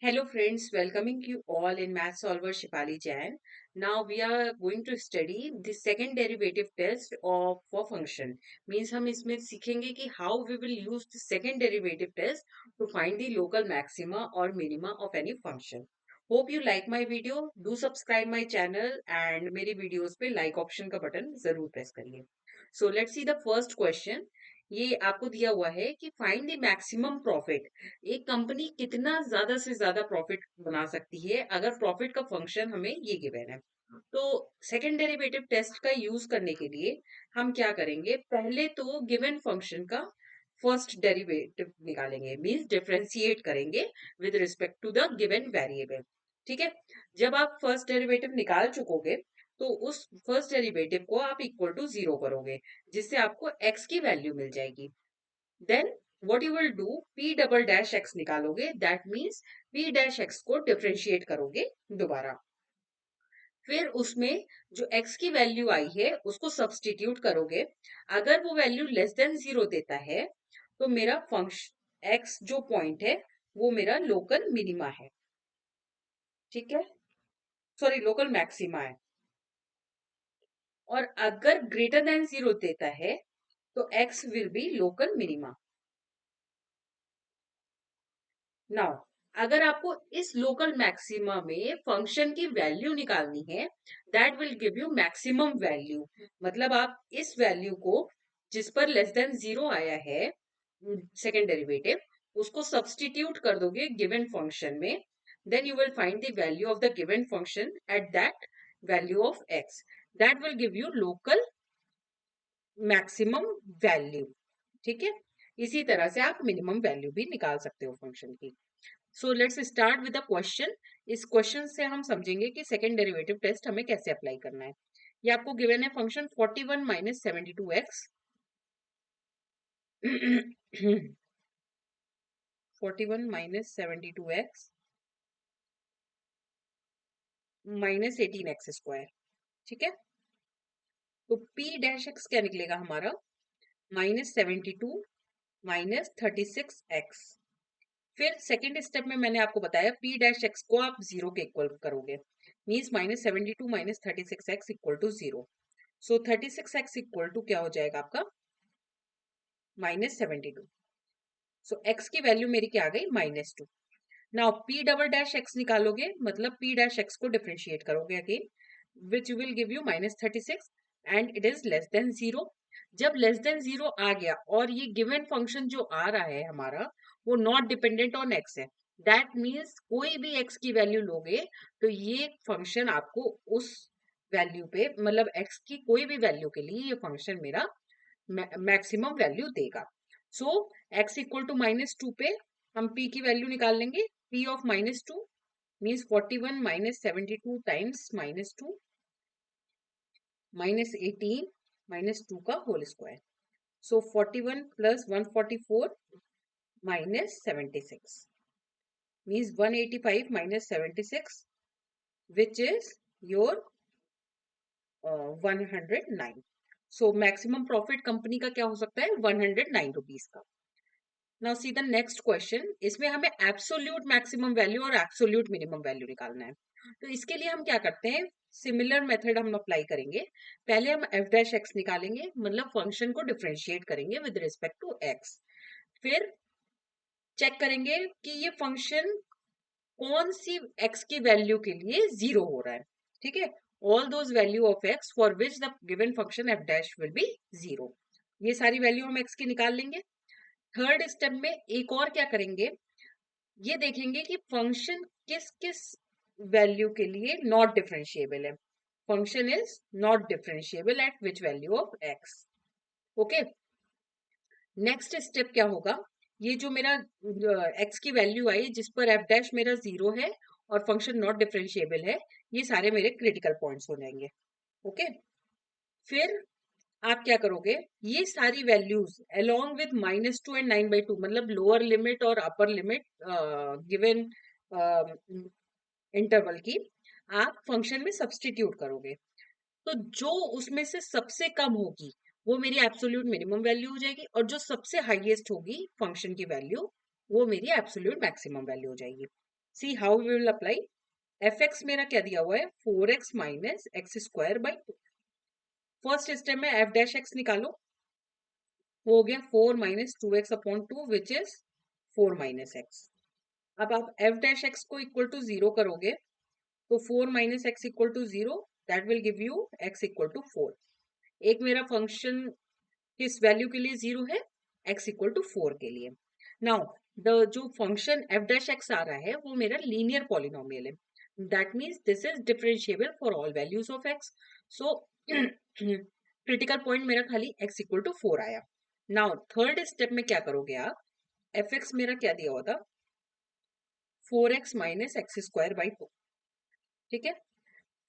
Hello friends, welcoming you all in Math Solver Shipali Jain. Now we are going to study the second derivative test of for function. Means हम इसमें सीखेंगे कि how we will use the second derivative test to find the local maxima or minima of any function. Hope you like my video. Do subscribe my channel and मेरी videos पे like option का button जरूर press करिए. So let's see the first question. ये आपको दिया हुआ है कि फाइंड द मैक्सिमम प्रॉफिट. एक कंपनी कितना ज्यादा से ज्यादा प्रॉफिट बना सकती है अगर प्रॉफिट का फंक्शन हमें ये गिवन है. तो सेकेंड डेरिवेटिव टेस्ट का यूज करने के लिए हम क्या करेंगे, पहले तो गिवन फंक्शन का फर्स्ट डेरिवेटिव निकालेंगे, मींस डिफरेंशिएट करेंगे with respect to the given variable. ठीक है. जब आप फर्स्ट डेरिवेटिव निकाल चुकोगे तो उस फर्स्ट डेरिवेटिव को आप इक्वल टू जीरो करोगे, जिससे आपको x की वैल्यू मिल जाएगी. Then what you will do, p double dash x निकालोगे, that means p dash x को डिफरेंशिएट करोगे दोबारा. फिर उसमें जो x की वैल्यू आई है उसको सब्सटीट्यूट करोगे. अगर वो वैल्यू लेस देन जीरो देता है तो मेरा फंक्शन x जो पॉइंट है वो मेरा लोकल मिनिमा है. ठीक है, सॉरी लोकल मैक्सिमा है. और अगर ग्रेटर देन जीरो देता है तो x will be local minima. Now अगर आपको इस लोकल मैक्सिमा में फंक्शन की वैल्यू निकालनी है, that will give you maximum value. मतलब आप इस वैल्यू को जिस पर लेस देन जीरो आया है सेकेंड डेरिवेटिव, उसको सब्सटीट्यूट कर दोगे गिवन फंक्शन में. Then you will find the value of the given function at that value of x. That will give you local maximum value. ठीक है. इसी तरह से आप मिनिमम वैल्यू भी निकाल सकते हो फंक्शन की. So let's start with the question. इस क्वेश्चन से हम समझेंगे कि सेकेंड डेरिवेटिव टेस्ट हमें कैसे अप्लाई करना है. ये आपको गिवन है function 41 minus 72x. 41 minus 72x minus 18x². ठीक है. तो p डैश x क्या निकलेगा हमारा, -72 माइनस 36x. फिर सेकेंड स्टेप में मैंने आपको बताया p डैश x को आप जीरो के इक्वल करोगे, means -72 minus 36x equal to zero. So 36x equal to क्या हो जाएगा आपका, -72. सो x की वैल्यू मेरी क्या आ गई, -2. Now p double dash x निकालोगे, मतलब p डैश x को डिफरेंशिएट करोगे again, which will give you -36 and it is less than zero. जब लेस देन जीरो आ गया और ये गिवन फंक्शन जो आ रहा है हमारा वो नॉट डिपेंडेंट ऑन x है, दैट मीन्स कोई भी x की वैल्यू लोगे तो ये फंक्शन आपको उस वैल्यू पे, मतलब x की कोई भी वैल्यू के लिए ये फंक्शन मेरा मैक्सिमम वैल्यू देगा. सो x इक्वल टू -2 पे हम p की वैल्यू निकाल लेंगे. p of -2 means 41 minus 72 times -2 -18 -2 का whole square. So 41 plus 144 minus 76 means 185 minus 76, which is your 109. So maximum profit company का क्या हो सकता है, 109 रुपीज का. Now see the next question. इसमें हमें एब्सोल्यूट मैक्सिमम वैल्यू और एब्सोल्यूट मिनिमम वैल्यू निकालना है. तो इसके लिए हम क्या करते हैं, सिमिलर मेथड हम अप्लाई करेंगे. पहले हम एफ डैश एक्स निकालेंगे, मतलब फंक्शन को डिफरेंशिएट करेंगे विद रिस्पेक्ट टू एक्स. फिर चेक करेंगे कि ये फंक्शन कौन सी x की वैल्यू के लिए जीरो हो रहा है. ठीक है. All those value of x for which the given function f dash will be zero. ये सारी वैल्यू हम x की निकाल लेंगे. थर्ड स्टेप में एक और क्या करेंगे, ये देखेंगे कि फंक्शन किस किस वैल्यू के लिए नॉट डिफरेंशिएबल है. Function is not differentiable eight which value of x. Okay. Next step क्या होगा, ये जो मेरा x की वैल्यू आई जिस पर f डैश मेरा जीरो है और फंक्शन नॉट डिफरेंशिएबल है, ये सारे मेरे क्रिटिकल पॉइंट्स हो जाएंगे. ओके. फिर आप क्या करोगे, ये सारी वैल्यूज अलोंग विथ -2 एंड 9/2, मतलब लोअर लिमिट और अपर लिमिट गिवन इंटरवल की, आप फंक्शन में सब्सटीट्यूट करोगे. तो जो उसमें से सबसे कम होगी वो मेरी एब्सोल्यूट मिनिमम वैल्यू हो जाएगी, और जो सबसे हाईएस्ट होगी फंक्शन की वैल्यू वो मेरी एब्सोल्यूट मैक्सिमम वैल्यू हो जाएगी. See how we will apply. F X मेरा क्या दिया हुआ है, 4x minus X square by 2। First step में एफ डैश एक्स निकालो, वो हो गया 4 minus 2x upon 2 which is 4 minus X. अब आप एफ डैश एक्स को इक्वल टू 0 करोगे तो 4 minus X equal to 0, that will give you X equal to 4। एक मेरा फंक्शन किस वैल्यू के लिए 0 है, x इक्वल टू 4 के लिए। नाउ द जो फंक्शन f डैश x आ रहा है वो मेरा लीनियर पॉलिनोमियल है, that means this is differentiable for all values of x। So critical point मेरा खाली x इक्वल टू 4 आया। नाउ थर्ड स्टेप में क्या करोगे आप, एफ एक्स मेरा क्या दिया हुआ था, 4x minus X square by 2। ठीक है,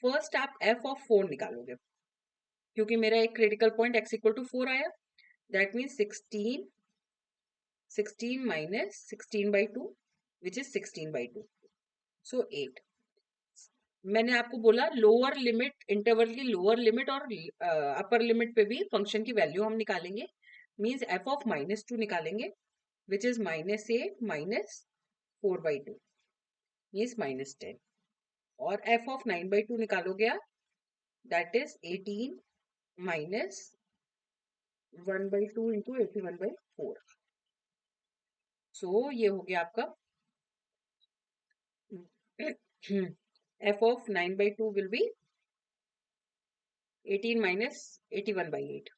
फर्स्ट आप f ऑफ 4 निकालोगे, क्योंकि मेरा एक critical point x equal to 4 आया, that means 16 minus 16 by 2 which is 16 by 2, so 8। मैंने आपको बोला लोअर लिमिट, इंटरवल की लोअर लिमिट और अपर लिमिट पे भी फंक्शन की वैल्यू हम निकालेंगे, मींस एफ ऑफ माइनस 2 निकालेंगे which is minus 8 minus 4 by 2 means minus 10, और एफ ऑफ 9 बाई 2 निकालोगे आप, that is 18 minus 1 by 2 into 81 by 4। सो ये हो गया आपका f of 9 by 2 will be 18 minus 81 by 8.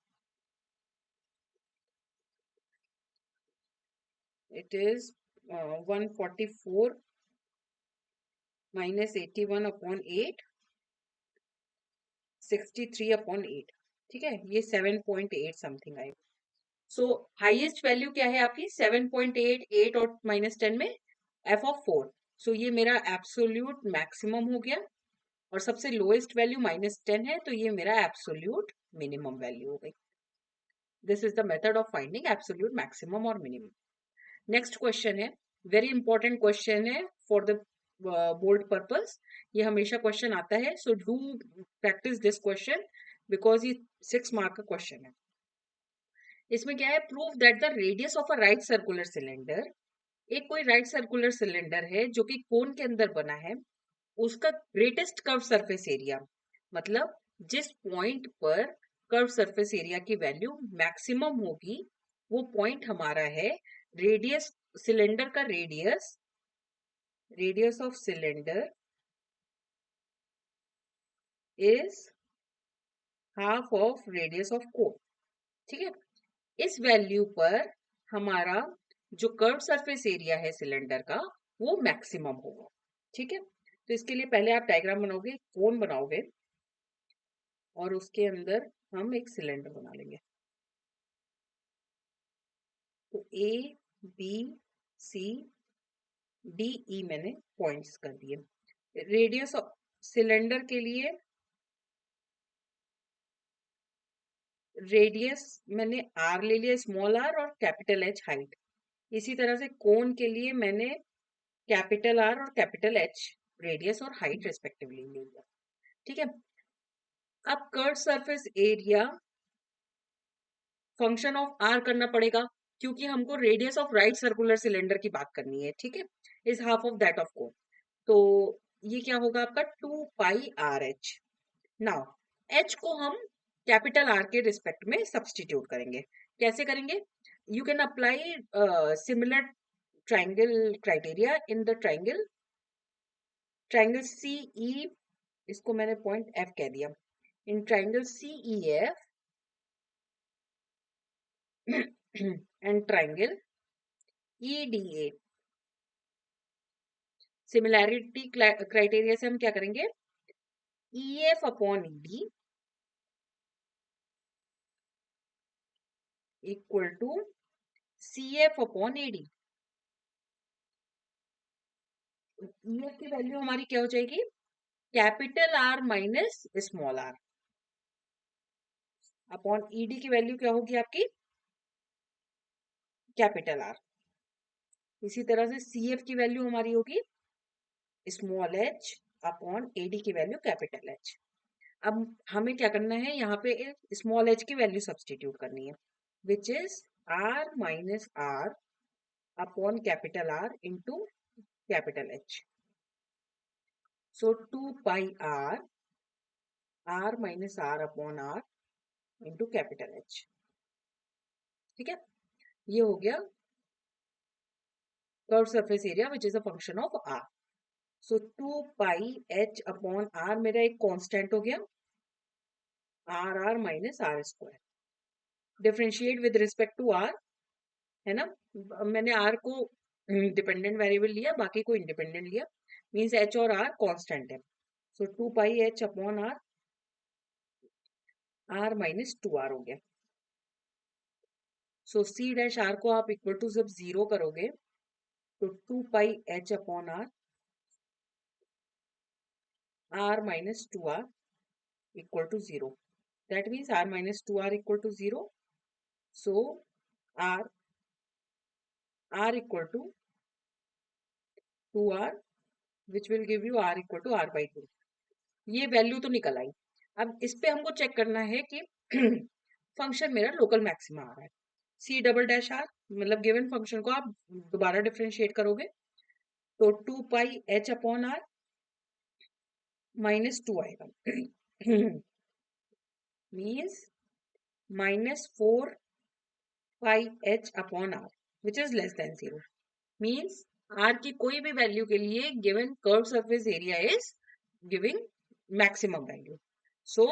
It is 144 minus 81 upon 8, 63 upon 8। ठीक है, ये 7.8 समथिंग आएगा। सो हाईएस्ट वैल्यू क्या है आपकी, 7.8, 8 और माइनस 10 में f ऑफ 4। सो ये मेरा एब्सोल्यूट मैक्सिमम हो गया, और सबसे लोएस्ट वैल्यू माइनस 10 है, तो ये मेरा एब्सोल्यूट मिनिमम वैल्यू हो गई। This is the method of finding absolute maximum और मिनिमम। नेक्स्ट क्वेश्चन है, वेरी इंपॉर्टेंट क्वेश्चन है फॉर द बोर्ड पर्पस, ये हमेशा क्वेश्चन आता है, so do practice this question because ये 6 मार्क का क्वेश्चन है। इसमें क्या है, prove that the radius of a right circular cylinder, एक कोई राइट सर्कुलर सिलेंडर है जो कि कोन के अंदर बना है, उसका ग्रेटेस्ट कर्व सरफेस एरिया, मतलब जिस पॉइंट पर कर्व सरफेस एरिया की वैल्यू मैक्सिमम होगी, वो पॉइंट हमारा है रेडियस, सिलेंडर का radius, radius of cylinder is half of radius of cone. ठीक है, इस वैल्यू पर हमारा जो कर्व सरफेस एरिया है सिलेंडर का वो मैक्सिमम होगा। ठीक है, तो इसके लिए पहले आप डायग्राम बनाओगे, कोन बनाओगे, और उसके अंदर हम एक सिलेंडर बना लेंगे। तो A B C D E मैंने पॉइंट्स कर दिए। रेडियस ऑफ सिलेंडर के लिए रेडियस मैंने आर ले लिया, स्मॉल आर, और कैपिटल एच हाइट। इसी तरह से कोन के लिए मैंने कैपिटल आर और कैपिटल एच रेडियस और हाइट रिस्पेक्टिवली ले लिया। ठीक है, अब curve surface area function of R करना पड़ेगा, क्योंकि हमको radius of right circular cylinder की बात करनी है। ठीक है, is half of that of cone, तो ये क्या होगा आपका 2 pi R H. Now H को हम कैपिटल आर के रिस्पेक्ट में सब्सटीट्यूट करेंगे। कैसे करेंगे, you can apply similar triangle criteria in the triangle, triangle C E, इसको मैंने पॉइंट एफ कह दिया, in triangle C E F and triangle E D A, similarity criteria से हम क्या करेंगे, E F upon E D equal to C F upon A D. E F की value हमारी क्या हो जाएगी, capital R minus small R, upon E D की वैल्यू क्या होगी आपकी, कैपिटल आर। इसी तरह से सी एफ की वैल्यू हमारी होगी small H upon A D की वैल्यू कैपिटल एच। अब हमें क्या करना है, यहाँ पे स्मॉल एच की वैल्यू सब्सटीट्यूट करनी है, which is R minus R upon capital R into capital H. So 2 pi R minus R upon R into capital H. ठीक है, ये हो गया curve surface area which is a function of R. So 2 pi h upon R मेरा एक constant हो गया, R minus R square. Differentiate with respect to R, है ना। मैंने आर को डिपेंडेंट वेरिएबल लिया, बाकी को इंडिपेंडेंट लिया, मीन्स एच और आर कांस्टेंट है। So 2 pi h upon R minus 2 R हो गया। सो सी डैश आर को आप इक्वल टू जब 0 करोगे तो 2 pi h upon R minus 2 R equal to 0। That means R minus 2 R equal to 0। So R equal to 2 R which will give you R equal to R by 2। ये value तो निकल आई। अब इस पे हमको चेक करना है कि फंक्शन मेरा लोकल मैक्सिमा आ रहा है। सी डबल डैश आर मतलब गिवन फंक्शन को आप दोबारा डिफरेंशिएट करोगे तो 2 pi h upon R minus 2 आएगा, means -4 pi h upon R which is less than 0। Means R की कोई भी वैल्यू के लिए given curve surface area is giving maximum value. So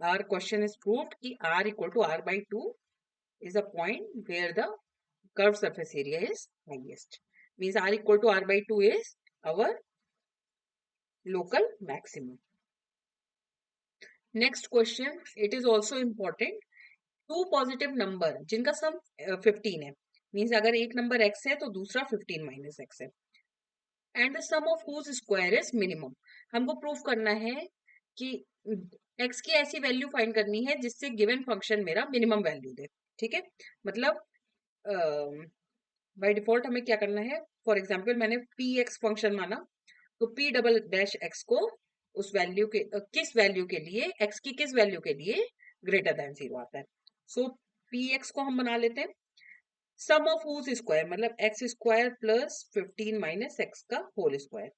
R question is proved कि R equal to R by 2 is a point where the curved surface area is highest. Means r equal to r by 2 is our local maximum. Next question, it is also important. Two positive number जिनका सम 15 है, means अगर एक number x है तो दूसरा 15 minus x है, and the sum of whose square is minimum. हमको proof करना है कि x की ऐसी वैल्यू फाइंड करनी है जिससे गिवन फंक्शन मेरा मिनिमम वैल्यू दे। ठीक है, मतलब बाय डिफॉल्ट हमें क्या करना है, फॉर एग्जाम्पल मैंने पी एक्स फंक्शन माना, तो पी डबल डैश एक्स को उस वैल्यू के किस वैल्यू के लिए, एक्स की किस वैल्यू के लिए ग्रेटर देन 0 आता है। सो पी एक्स को हम बना लेते हैं सम ऑफ whose स्क्वायर, मतलब x square plus 15 minus x का होल स्क्वायर।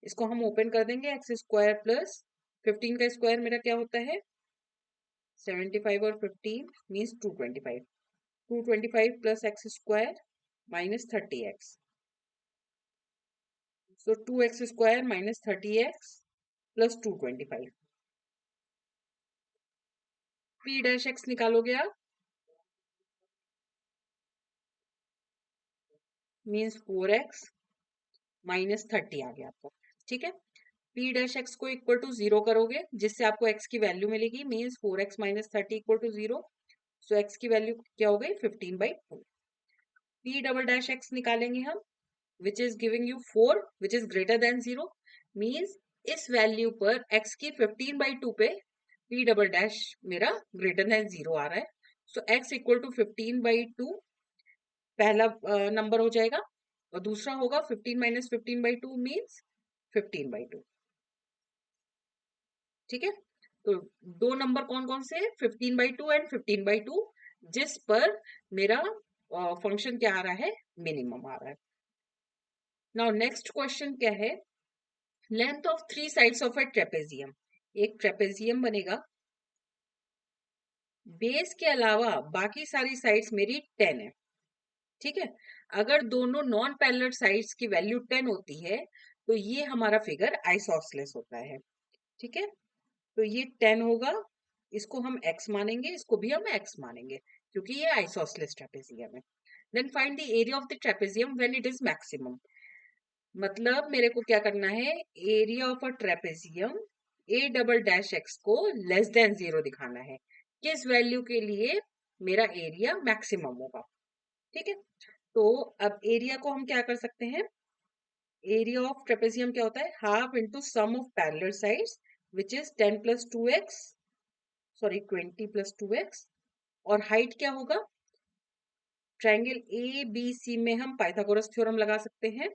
इसको हम ओपन कर देंगे, एक्स स्क्वायर प्लस 15 का स्क्वायर मेरा क्या होता है 75 और 15 means 225। 225 plus x square minus 30x। So 2x square minus 30x plus 225। p dash x निकालोगे आप, मीन्स 4x माइनस 30 आ गया आपको। ठीक है, p डैश x को इक्वल टू 0 करोगे जिससे आपको x की वैल्यू मिलेगी, means 4x minus 30 equal to 0। So x की वैल्यू क्या हो गई 15 by 2। p double dash x निकालेंगे हम which is giving you 4 which is greater than 0, means इस वैल्यू पर x की 15 बाई 2 पे p डबल डैश मेरा ग्रेटर देन 0 आ रहा है। सो x इक्वल टू 15 बाई 2 पहला नंबर हो जाएगा, और दूसरा होगा 15 माइनस 15 बाई 2 मीन्स 15 बाई 2। ठीक है, तो दो नंबर कौन कौन से, 15 बाई 2 एंड 15 बाई 2, जिस पर मेरा फंक्शन क्या आ रहा है, मिनिमम आ रहा है। नाउ नेक्स्ट क्वेश्चन क्या है, length of 3 sides of A trapezium. एक ट्रेपेजियम बनेगा, बेस के अलावा बाकी सारी साइड्स मेरी 10 है। ठीक है, अगर दोनों नॉन पैरेलल साइड्स की वैल्यू 10 होती है तो ये हमारा फिगर आइसोसेलेस होता है। ठीक है, तो ये 10 होगा, इसको हम x मानेंगे, इसको भी हम x मानेंगे क्योंकि ये आइसोसेलेस ट्रेपेजियम है। Then find the area of the trapezium when it is maximum. मतलब मेरे को क्या करना है, area of a trapezium A double dash X को लेस देन 0 दिखाना है, किस वैल्यू के लिए मेरा एरिया मैक्सिमम होगा। ठीक है, तो अब एरिया को हम क्या कर सकते हैं, एरिया ऑफ ट्रेपेजियम क्या होता है, half into sum of parallel sides which is 10 plus 2x, sorry 20 plus 2x, और हाइट क्या होगा, ट्रायंगल ए बी सी में हम पाइथागोरस थ्योरम लगा सकते हैं,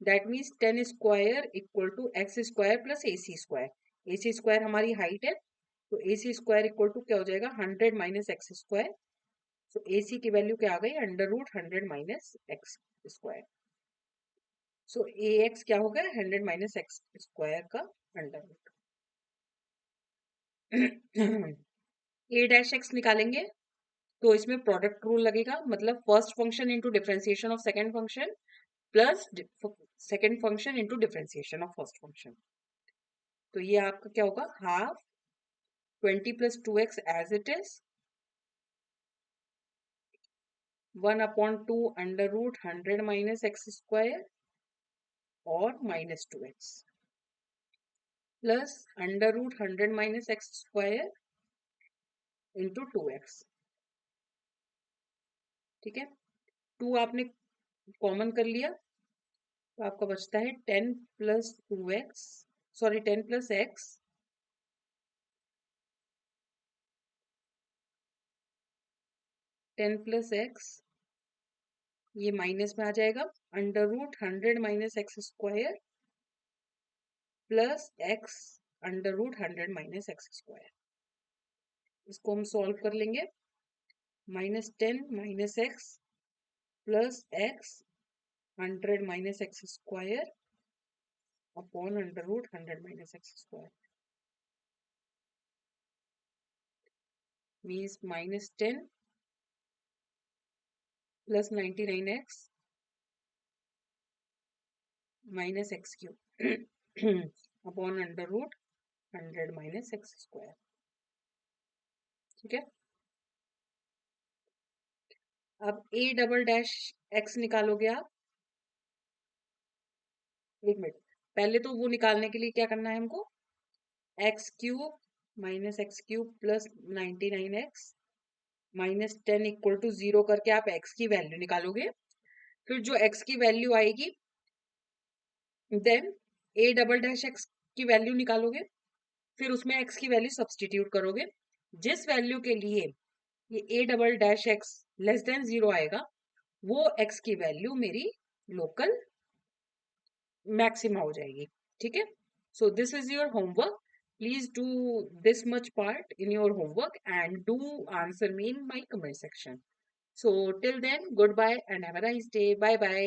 that means 10 square equal to X square plus A C square. A C square हमारी height है, तो A C square equal to क्या हो जाएगा 100 minus X square. So A C की वैल्यू क्या आ गई, under root 100 minus X square. So A X क्या हो गया 100 माइनस एक्स स्क्वायर का under root A dash X निकालेंगे तो इसमें प्रोडक्ट रूल लगेगा, मतलब first function into differentiation of second function plus second function into differentiation of first function. तो ये आपका क्या होगा, half 20 plus 2x as it is 1/2 under root 100 minus X square और minus 2x plus under root 100 minus X square into 2x। ठीक है, 2 आपने common कर लिया तो आपका बचता है 10 plus 2x, sorry 10 plus x 10 plus x, ये माइनस में आ जाएगा, under root 100 minus X square plus x under root 100 minus X square. इसको हम सॉल्व कर लेंगे, -10 minus X plus x 100 minus X square upon under root 100 minus X square means -10 plus 99x minus X cube upon under root 100 minus X square. ठीक है, अब a double dash x निकालोगे आप। एक मिनट, पहले तो वो निकालने के लिए क्या करना है हमको, X cube minus X cube plus 99x -10 equal to 0 करके आप x की वैल्यू निकालोगे। फिर जो x की वैल्यू आएगी then a double dash x की वैल्यू निकालोगे, फिर उसमें x की वैल्यू सब्सटीट्यूट करोगे। जिस वैल्यू के लिए ये a double dash x less than 0 आएगा वो x की वैल्यू मेरी लोकल मैक्सिमा हो जाएगी। ठीक है, so this is your homework. Please do this much part in your homework and do answer me in my comment section. So till then, goodbye and have a nice day. Bye bye.